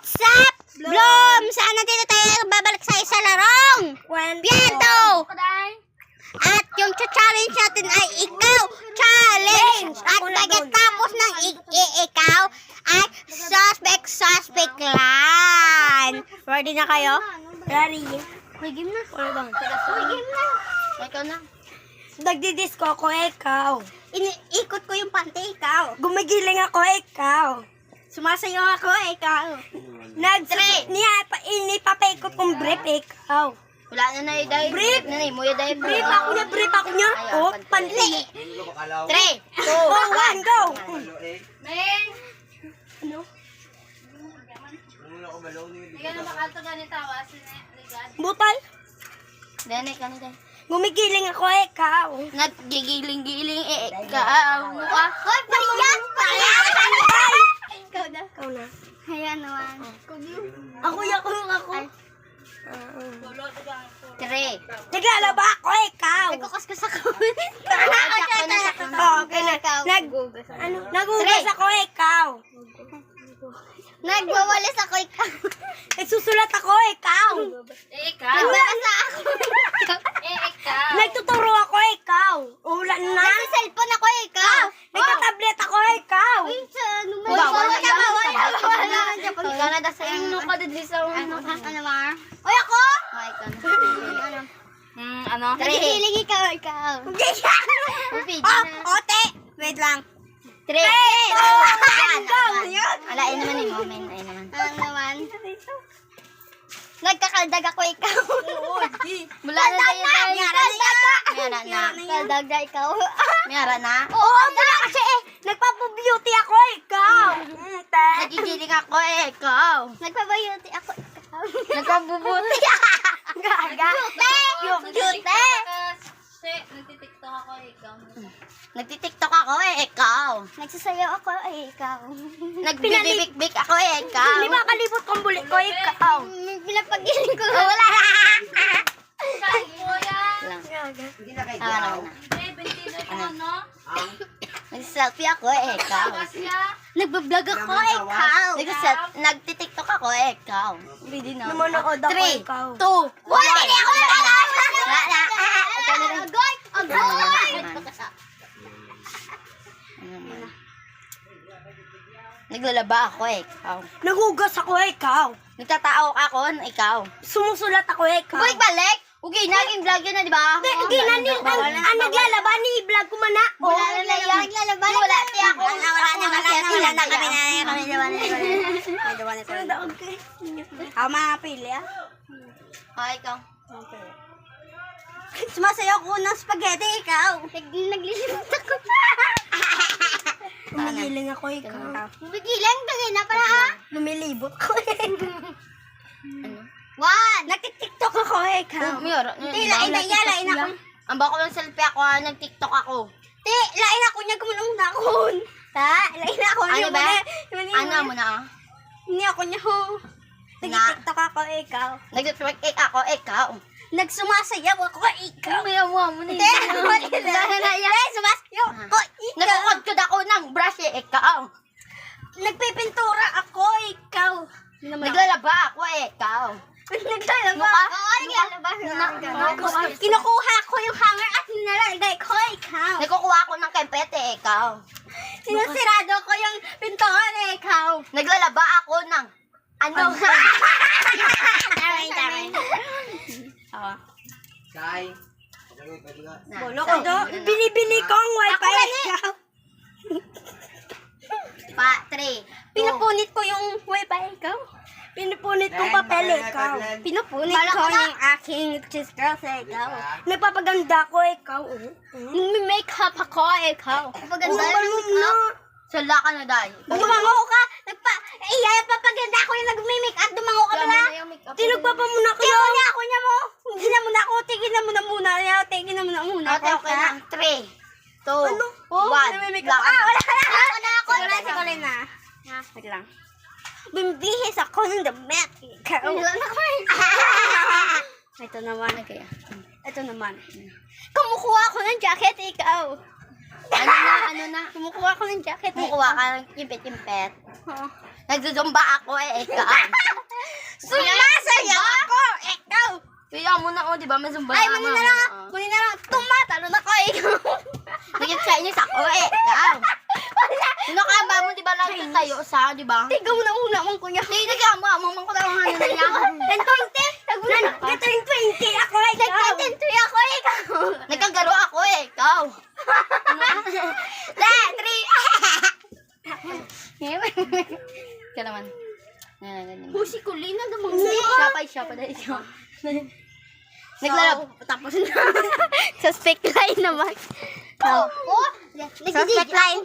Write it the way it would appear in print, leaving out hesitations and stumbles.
What's up, Bloom? Sana dito tayo babalik sa isa larong Piento. At yung challenge natin ay ikaw challenge. At pagkatapos ng ikaw ay suspect lang. Ready na kayo? Ready. May game na. May game na. Ikaw na. Nagdidisco ako, ikaw. Ikot ko yung pante, ikaw. Gumigiling ako, ikaw. Sumasayaw ako, ikaw. Inipapaikot kong brief, ikaw. Wala na na yung Brief. Brief ako niya. Oh, panti. 3, 2, 1, go. Men! Ano? Hindi ka na makanto ganito, ligad. Butal. Dene ka na dahil. Gumigiling ako, ikaw. Naggigiling-giling, ikaw. Ano ka? Hoy, paliyan! Ikaw na. Ikaw na. Ayan naman. Ako. 3. Naglalaba ako, ikaw. Nagkukuskus ako. Okay na. Nagugas ako, ikaw. Nagwawalis ako, ikaw. Nagsusulat ako, ikaw. Ikaw. Nagbabasa ako. Ikaw. Nagtuturo ako, ikaw. Ulan na. Nagsiselfon ako, ikaw. Nagtatablet ako, ikaw. Bawal na. Ikaw na dasa yung ka din sa ano. Ano Mar? Oy, ako? Oy, ikaw na. Ano? Nagigiling ikaw. Ote. Wait lang. 3. Alain naman yung moment. Ay naman. Ano naman? Nagkakaldag ako, ikaw. Mula na tayo. Mayara na. Kaldag ikaw. Mayara na. Oo, mula kasi nagpapabeauty ako, ikaw. Nagigiling ako, ikaw. Nagpabayuti ako, ikaw. Nagpabubuti. Gaga. Beauty. Nagtitiktok ako, ikaw. Nagtitiktok ako, ikaw. Nagsasayaw ako, ikaw. Nagbibibik-bik ako, ikaw. Di ba kalibot kong bulit ko, ikaw? Pinapagiling ko. Wala. Kain ko yan. Ano na. Bentino yung ano? Nag-selfie ako, ikaw. Kasya. Nagbablog ako, ikaw. Nagtitiktok ako, ikaw. Hindi na. Namanood ako, 3, 2, 1. ikaw. Wala, hindi ako na. Agoy! Naglalaba ako, ikaw. Nagugas ako, ikaw. Nagtatao ako, ikaw. Sumusulat ako, ikaw. Balik! Okay, naging vlog yun na, di ba? Ang naglalaba ni vlog ko man na. Wala na yan. Naglalaba. Wala siya ako. Wala na kami na. Ako mapili, ah. Ikaw. Sumasayaw ko ng spaghetti, ikaw. Naglilimot ako. Gumigiling ako, ikaw. Bigilan, tagay na pala ha. Lumilibot ko, ikaw. 1. Nagtitiktok ako, ikaw. Lain ako. Ang bako ng selfie ako ha, nag-tiktok ako. Lain ako niya gumunong nakon. Lain ako niya. Ano ba? Ano mo na? Hindi ako niya ho. Nagtitiktok ako, ikaw. Nag-twerk ako, ikaw. Nagsumasayaw ako, ikaw. Mayawa mo na Sumasayaw ako, ikaw. Nagkukod ako ng brush, ikaw. Nagpipintura ako, ikaw. Naglalaba ako, ikaw. Naglalaba. Naglalaba. Kinukuha ko yung hanger at nilalagay ko, ikaw. Nagkukuha ako ng kempete, ikaw. Sinusirado ko yung pintuan, ikaw. Naglalaba ako ng ano? Taray. Sai. Bolo ko do. Binibili ko ang wifi, ikaw. 3. Pinapunit ko yung wifi, ikaw. Pinupunit kong papel, ikaw. Pinupunit Bala ko ko na. yung aking chiskas, ikaw. Nagpapaganda ko, ikaw. Nagme-makeup ako, ikaw. Papaganda Umamal yung mo make-up? na. Sala ka na, Day. Dumango ka. Papaganda ako yung nagme-makeup. Dumango ka na. Tinugpa pa muna ko. Tingnan mo na ako niya mo. Hindi na muna ako. Tigin na muna muna. Tigin na muna. Okay na. 3, 2, 1. Ano? Nagme-makeup. Wala na. Sikulit na. Wait lang. Bimbihis ako ng damit. Ikaw. Ito naman. Ito naman. Kumukuha ako ng jacket, ikaw. Ano na? Kumukuha ako ng jacket. Kumukuha ka ng kimpet-kimpet. Nagsusumba ako eh, ikaw. Sumasaya ako, ikaw. Kaya mo na, di ba? Masumba Ay, muna na lang. Muna na lang. Tumatalo na ko, ikaw. Nag-Chinese ako eh. Ikaw. Sino ka ba mo, di ba? Lagi tayo sa, di ba? Tigaw na una mong kuya. Hindi ka mo, amang ko lang ano na yan. 10-20. Nag-10-20 ako, ikaw. Nag-10-20 ako, ikaw. Nagkagaro ako eh. Ikaw. 3. Ka naman. Husi ko, Lina naman. Siya pa dahil siya. Naglalaro. Tapos na. Suspect line naman. Oh, Suspect line.